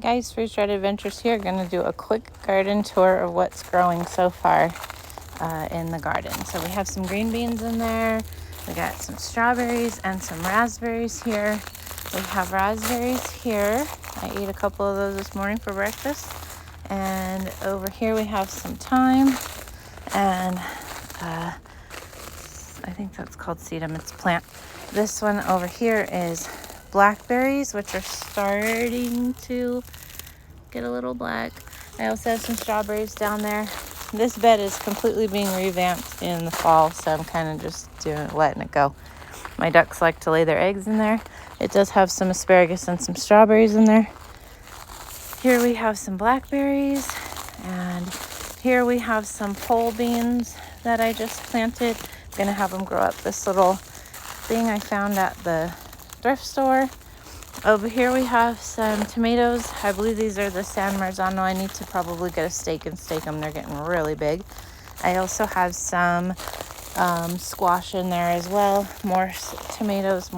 Guys, Freeze Dried Adventures here. Going to do a quick garden tour of what's growing so far in the garden. So we have some green beans in there. We got some strawberries and some raspberries here. We have raspberries here. I ate a couple of those this morning for breakfast. And over here we have some thyme. And I think that's called sedum. It's a plant. This one over here is blackberries, which are starting to get a little black. I also have some strawberries down there. This bed is completely being revamped in the fall, so I'm kind of just letting it go. My ducks like to lay their eggs in there. It does have some asparagus and some strawberries in there. Here we have some blackberries, and here we have some pole beans that I just planted. I'm gonna have them grow up this little thing I found at the thrift store. Over here we have some tomatoes. I believe these are the San Marzano. I need to probably get a stake and stake them. They're getting really big. I also have some squash in there as well. More tomatoes.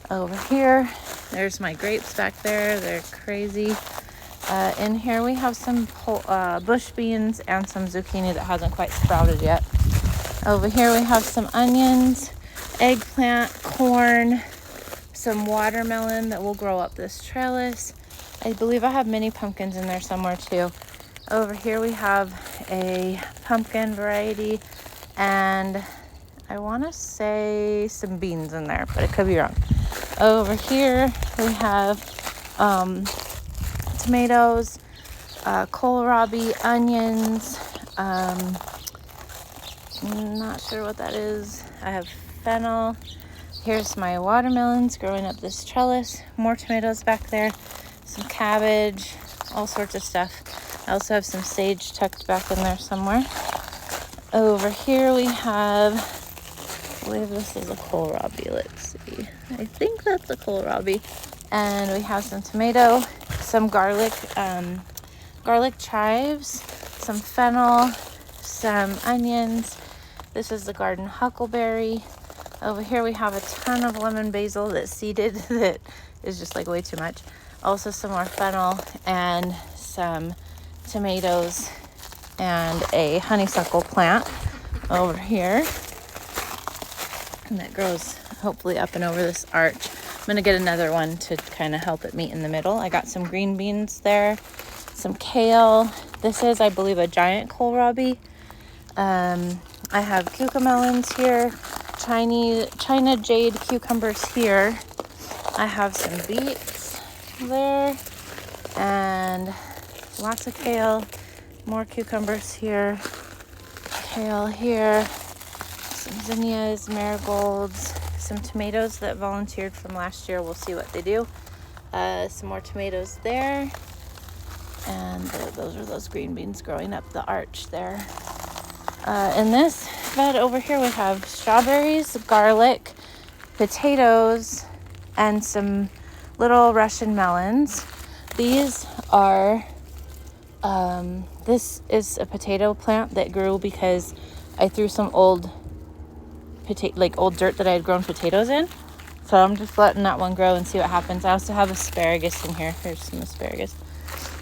Over here, there's my grapes back there. They're crazy. In here we have some bush beans and some zucchini that hasn't quite sprouted yet. Over here we have some onions, eggplant, corn, some watermelon that will grow up this trellis. I believe I have mini pumpkins in there somewhere too. Over here we have a pumpkin variety, and I want to say some beans in there, but it could be wrong. Over here we have tomatoes, kohlrabi, onions, not sure what that is. I have fennel. Here's my watermelons growing up this trellis. More tomatoes back there, some cabbage, all sorts of stuff. I also have some sage tucked back in there somewhere. Over here we have, I believe this is a kohlrabi. Let's see. I think that's a kohlrabi. And we have some tomato, some garlic chives, some fennel, some onions. This is the garden huckleberry. Over here we have a ton of lemon basil that's seeded that is just like way too much. Also some more fennel and some tomatoes and a honeysuckle plant over here. And that grows hopefully up and over this arch. I'm going to get another one to kind of help it meet in the middle. I got some green beans there, some kale. This is, I believe, a giant kohlrabi. I have cucamelons here. China jade cucumbers here. I have some beets there and lots of kale, more cucumbers here, kale here, some zinnias, marigolds, some tomatoes that volunteered from last year. We'll see what they do. Some more tomatoes there, and those are those green beans growing up the arch there. In this bed over here we have strawberries, garlic, potatoes, and some little Russian melons. These are, this is a potato plant that grew because I threw some old dirt that I had grown potatoes in. So I'm just letting that one grow and see what happens. I also have asparagus in here. Here's some asparagus.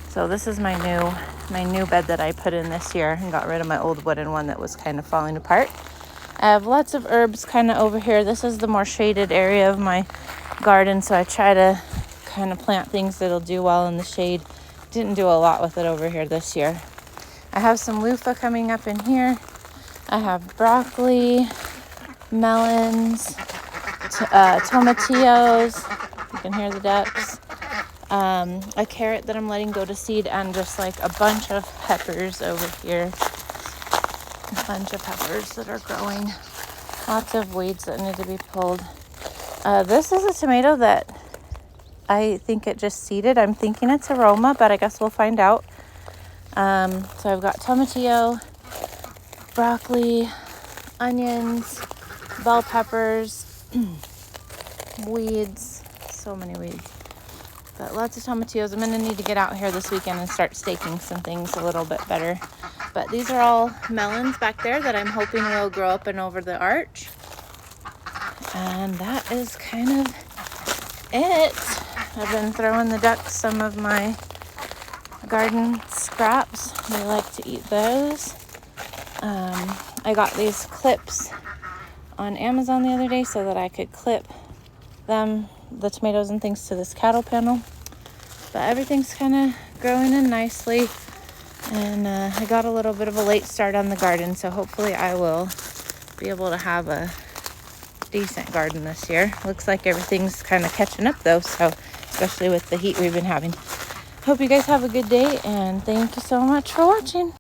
So this is my new bed that I put in this year and got rid of my old wooden one that was kind of falling apart. I have lots of herbs kind of over here. This is the more shaded area of my garden, so I try to kind of plant things that'll do well in the shade. Didn't do a lot with it over here this year. I have some loofah coming up in here. I have broccoli, melons, tomatillos. You can hear the ducks. A carrot that I'm letting go to seed, and just like a bunch of peppers over here. A bunch of peppers that are growing. Lots of weeds that need to be pulled. This is a tomato that I think it just seeded. I'm thinking it's aroma, but I guess we'll find out. So I've got tomatillo, broccoli, onions, bell peppers, weeds, so many weeds. But lots of tomatillos. I'm going to need to get out here this weekend and start staking some things a little bit better. But these are all melons back there that I'm hoping will grow up and over the arch. And that is kind of it. I've been throwing the ducks some of my garden scraps. They like to eat those. I got these clips on Amazon the other day so that I could clip the tomatoes and things to this cattle panel. But everything's kind of growing in nicely. And I got a little bit of a late start on the garden, so hopefully I will be able to have a decent garden this year. Looks like everything's kind of catching up though, so especially with the heat we've been having. Hope you guys have a good day, and thank you so much for watching.